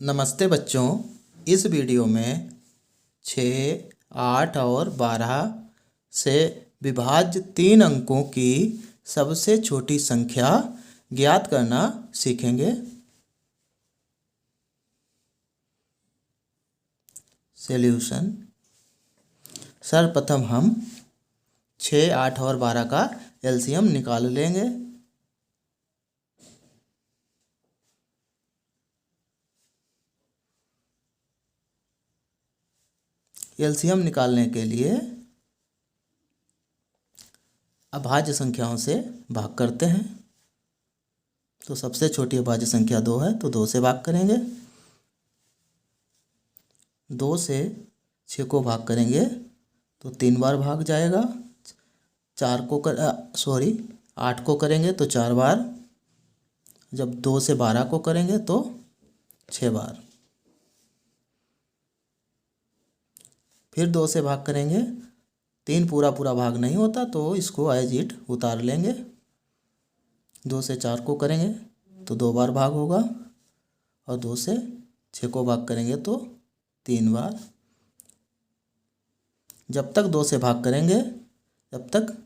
नमस्ते बच्चों। इस वीडियो में 6, 8 और 12 से विभाज्य 3 अंकों की सबसे छोटी संख्या ज्ञात करना सीखेंगे। सॉल्यूशन। सर्वप्रथम हम 6, 8 और 12 का एलसीएम निकाल लेंगे। एलसीएम निकालने के लिए अभाज्य संख्याओं से भाग करते हैं। तो सबसे छोटी अभाज्य संख्या 2 है, तो 2 से भाग करेंगे। 2 से 6 को भाग करेंगे तो 3 बार भाग जाएगा। 8 को करेंगे तो 4 बार। जब 2 से 12 को करेंगे तो 6 बार। फिर 2 से भाग करेंगे, 3 पूरा भाग नहीं होता तो इसको एज इट उतार लेंगे। 2 से 4 को करेंगे तो 2 बार भाग होगा, और 2 से 6 को भाग करेंगे तो 3 बार। जब तक 2 से भाग करेंगे तब तक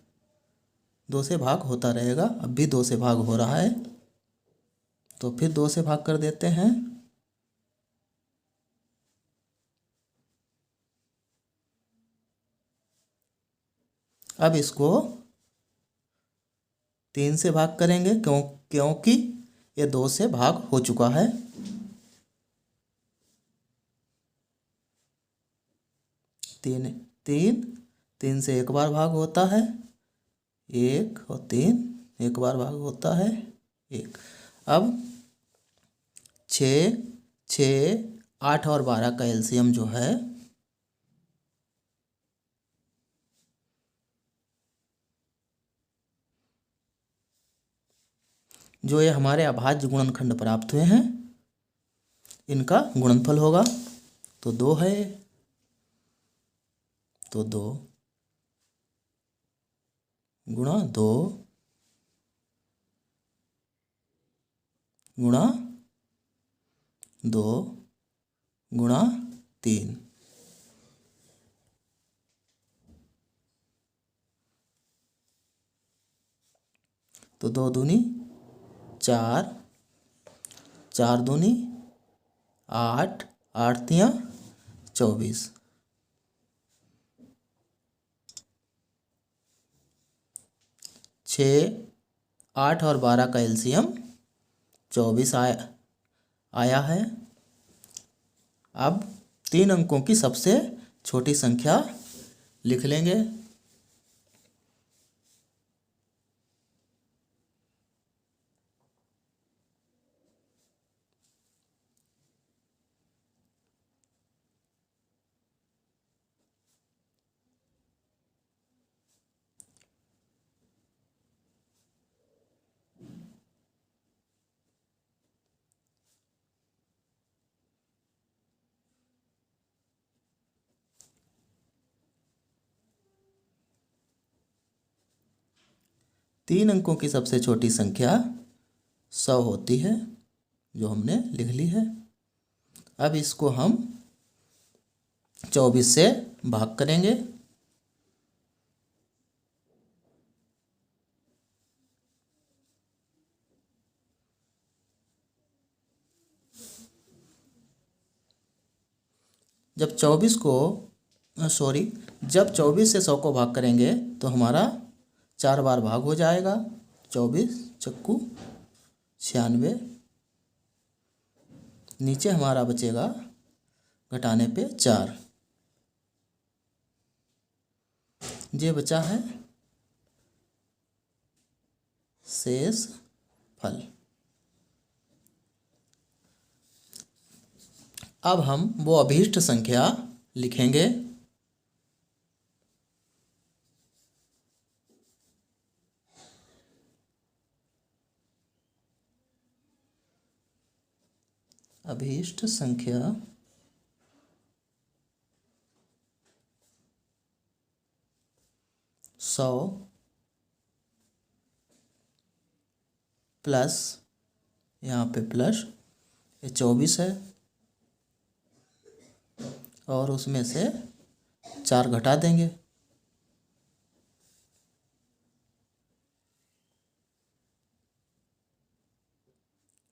2 से भाग होता रहेगा। अब भी 2 से भाग हो रहा है तो फिर 2 से भाग कर देते हैं। अब इसको 3 से भाग करेंगे क्योंकि ये 2 से भाग हो चुका है। 3 से एक बार भाग होता है, 1 और 3 एक बार भाग होता है 1। अब 6, 6, 8 और 12 का एलसीएम जो है जो ये हमारे अभाज्य गुणनखंड प्राप्त हुए हैं इनका गुणनफल होगा। तो 2 है, तो 2 गुणा 2 गुणा 2 गुणा 3। तो 2 दूनी 4, 4 दूनी 8, 8 तियाँ 24। 6, 8 और 12 का एलसीएम 24 आया है। अब 3 अंकों की सबसे छोटी संख्या लिख लेंगे। तीन अंकों की सबसे छोटी संख्या 100 होती है, जो हमने लिख ली है। अब इसको हम 24 से भाग करेंगे। जब 24 से 100 को भाग करेंगे तो हमारा 4 बार भाग हो जाएगा। 24 चक्कू 96। नीचे हमारा बचेगा घटाने पे 4। ये बचा है शेष फल। अब हम वो अभीष्ट संख्या लिखेंगे। अभीष्ट संख्या 100 प्लस, यहाँ पे प्लस, ये 24 है, और उसमें से 4 घटा देंगे।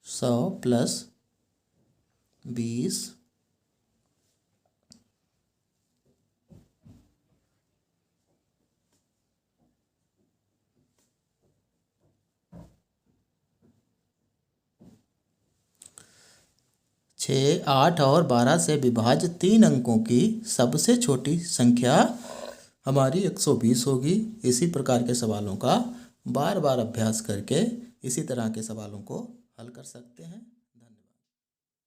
100 प्लस 20 6, 8 और 12 से विभाज्य 3 अंकों की सबसे छोटी संख्या हमारी 120 होगी। इसी प्रकार के सवालों का बार बार अभ्यास करके इसी तरह के सवालों को हल कर सकते हैं।